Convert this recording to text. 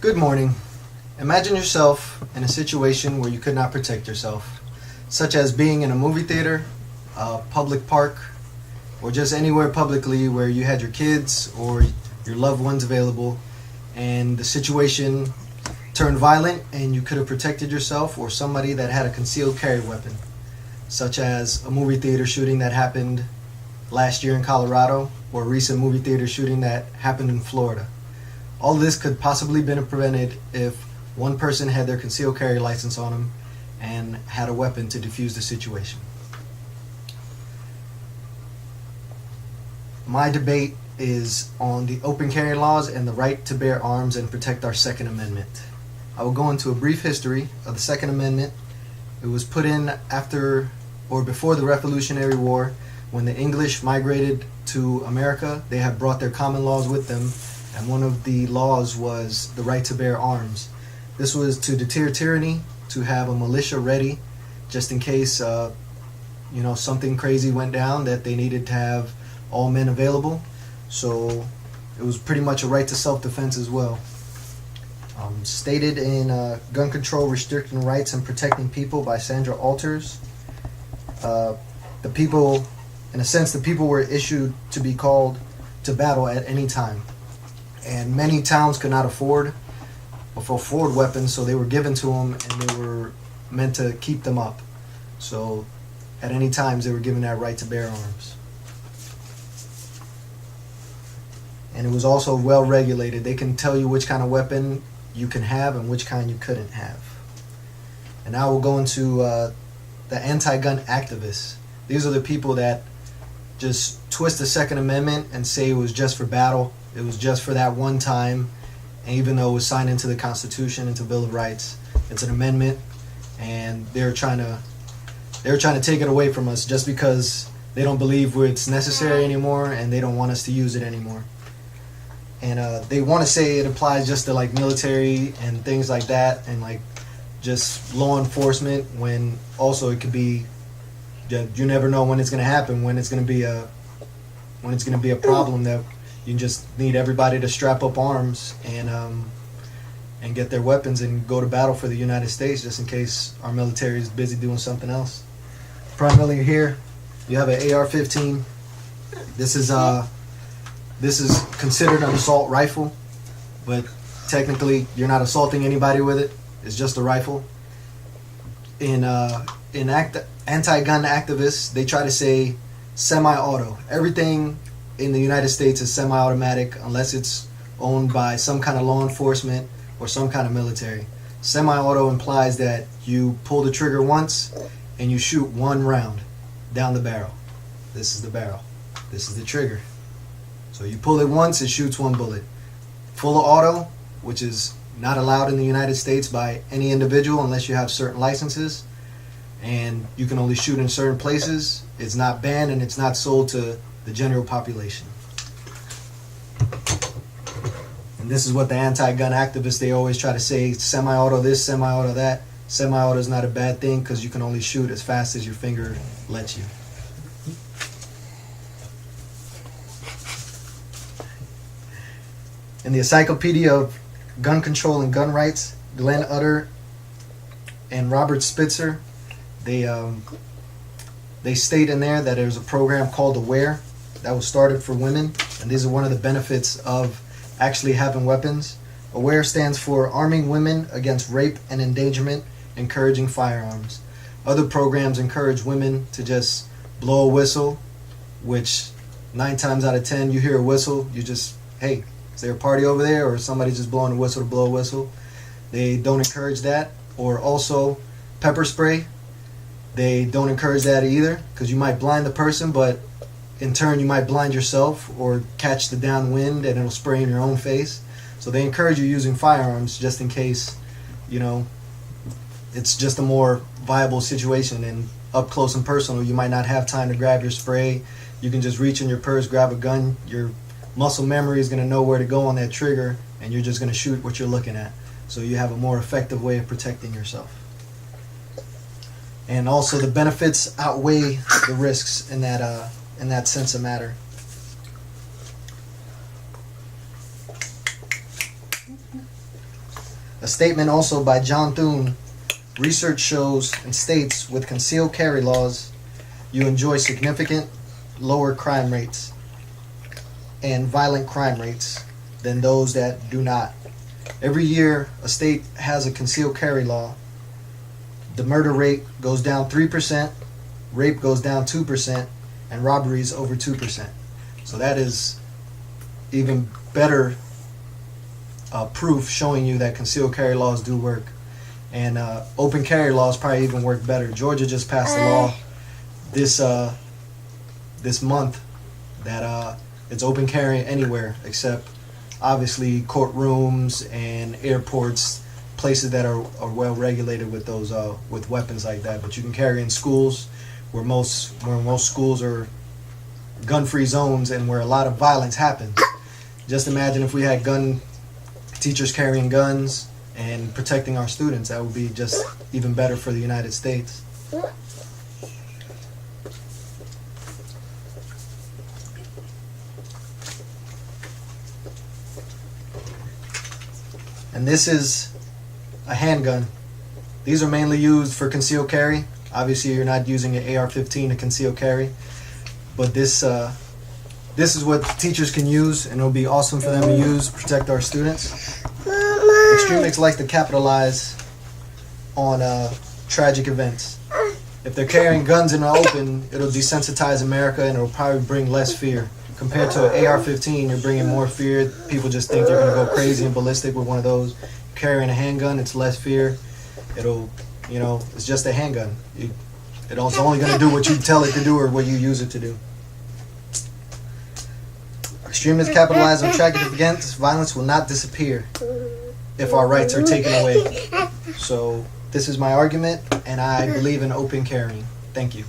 Good morning. Imagine yourself in a situation where you could not protect yourself, such as being in a movie theater, a public park, or just anywhere publicly where you had your kids or your loved ones available, and the situation turned violent and you could have protected yourself or somebody that had a concealed carry weapon, such as a movie theater shooting that happened last year in Colorado or a recent movie theater shooting that happened in Florida. All of this could possibly been prevented if one person had their concealed carry license on them and had a weapon to defuse the situation. My debate is on the open carry laws and the right to bear arms and protect our Second Amendment. I will go into a brief history of the Second Amendment. It was put in after or before the Revolutionary War. When the English migrated to America, they had brought their common laws with them, and one of the laws was the right to bear arms. This was to deter tyranny, to have a militia ready just in case something crazy went down, that they needed to have all men available. So it was pretty much a right to self-defense as well. Stated in Gun Control, Restricting Rights and Protecting People by Sandra Alters. The people were issued to be called to battle at any time. And many towns could not afford weapons, so they were given to them and they were meant to keep them up. So at any times they were given that right to bear arms. And it was also well regulated. They can tell you which kind of weapon you can have and which kind you couldn't have. And now we'll go into the anti-gun activists. These are the people that just twist the Second Amendment and say it was just for battle. It was just for that one time. And even though it was signed into the Constitution, into the Bill of Rights, it's an amendment, and they're trying to take it away from us just because they don't believe it's necessary anymore and they don't want us to use it anymore. And they want to say it applies just to like military and things like that, and like just law enforcement, when also it could be, you never know when it's going to happen, when it's going to be a problem that you just need everybody to strap up arms and get their weapons and go to battle for the United States, just in case our military is busy doing something else. Primarily here, you have an AR-15. This is considered an assault rifle, but technically you're not assaulting anybody with it. It's just a rifle. Anti-gun activists, they try to say semi-auto. Everything in the United States is semi-automatic unless it's owned by some kind of law enforcement or some kind of military. Semi-auto implies that you pull the trigger once and you shoot one round down the barrel. This is the barrel. This is the trigger. So you pull it once, it shoots one bullet. Full auto, which is not allowed in the United States by any individual unless you have certain licenses, and you can only shoot in certain places. It's not banned and it's not sold to the general population. And this is what the anti-gun activists, they always try to say, semi-auto this, semi-auto that. Semi-auto is not a bad thing because you can only shoot as fast as your finger lets you. In the Encyclopedia of Gun Control and Gun Rights, Glenn Utter and Robert Spitzer, they state in there that there's a program called AWARE that was started for women, and these are one of the benefits of actually having weapons. AWARE stands for Arming Women Against Rape and Endangerment, Encouraging Firearms. Other programs encourage women to just blow a whistle, which 9 times out of 10 you hear a whistle, you just, hey, is there a party over there, or somebody just blowing a whistle to blow a whistle? They don't encourage that. Or also pepper spray. They don't encourage that either, because you might blind the person, but in turn you might blind yourself or catch the downwind and it'll spray in your own face. So they encourage you using firearms just in case, it's just a more viable situation. And up close and personal, you might not have time to grab your spray. You can just reach in your purse, grab a gun. Your muscle memory is going to know where to go on that trigger, and you're just going to shoot what you're looking at. So you have a more effective way of protecting yourself. And also the benefits outweigh the risks in that sense of matter. A statement also by John Thune. Research shows and states with concealed carry laws, you enjoy significant lower crime rates and violent crime rates than those that do not. Every year a state has a concealed carry law, the murder rate goes down 3%, rape goes down 2%, and robberies over 2%. So that is even better proof showing you that concealed carry laws do work. And open carry laws probably even work better. Georgia just passed a law this month that it's open carry anywhere except obviously courtrooms and airports, places that are well regulated with those with weapons like that. But you can carry in schools where most schools are gun-free zones and where a lot of violence happens. Just imagine if we had teachers carrying guns and protecting our students. That would be just even better for the United States. And this is a handgun. These are mainly used for concealed carry. Obviously you're not using an AR-15 to conceal carry, but this is what teachers can use, and it'll be awesome for them to use to protect our students. Extremists like to capitalize on tragic events. If they're carrying guns in the open, it'll desensitize America and it'll probably bring less fear. Compared to an AR-15, you're bringing more fear. People just think they're going to go crazy and ballistic with one of those. Carrying a handgun, it's less fear. It's just a handgun. It's only going to do what you tell it to do or what you use it to do. Extremists capitalize on tragic events. Violence will not disappear if our rights are taken away. So this is my argument, and I believe in open carrying. Thank you.